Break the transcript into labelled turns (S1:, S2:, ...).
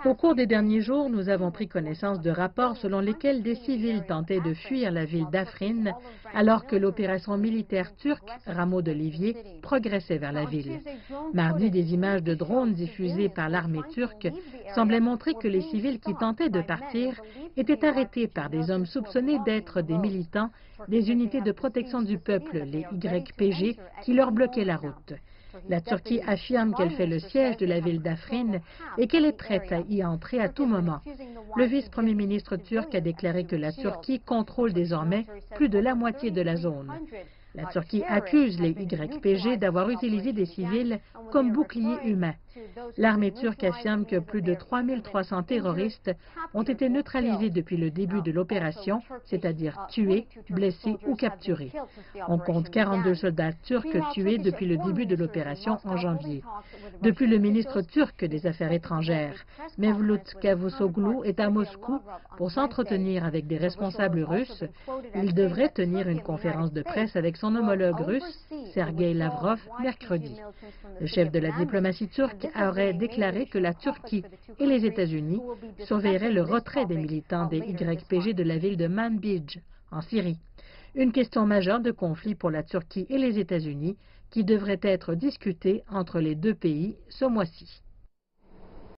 S1: Au cours des derniers jours, nous avons pris connaissance de rapports selon lesquels des civils tentaient de fuir la ville d'Afrin alors que l'opération militaire turque, Rameau d'Olivier, progressait vers la ville. Mardi, des images de drones diffusées par l'armée turque semblaient montrer que les civils qui tentaient de partir étaient arrêtés par des hommes soupçonnés d'être des militants des unités de protection du peuple, les YPG, qui leur bloquaient la route. La Turquie affirme qu'elle fait le siège de la ville d'Afrin et qu'elle est prête à y entrer à tout moment. Le vice-premier ministre turc a déclaré que la Turquie contrôle désormais plus de la moitié de la zone. La Turquie accuse les YPG d'avoir utilisé des civils comme boucliers humains. L'armée turque affirme que plus de 3300 terroristes ont été neutralisés depuis le début de l'opération, c'est-à-dire tués, blessés ou capturés. On compte 42 soldats turcs tués depuis le début de l'opération en janvier. Depuis, le ministre turc des Affaires étrangères, Mevlut Cavusoglu, est à Moscou pour s'entretenir avec des responsables russes. Il devrait tenir une conférence de presse avec son homologue russe, Sergei Lavrov, mercredi. Le chef de la diplomatie turque aurait déclaré que la Turquie et les États-Unis surveilleraient le retrait des militants des YPG de la ville de Manbij, en Syrie. Une question majeure de conflit pour la Turquie et les États-Unis qui devrait être discutée entre les deux pays ce mois-ci.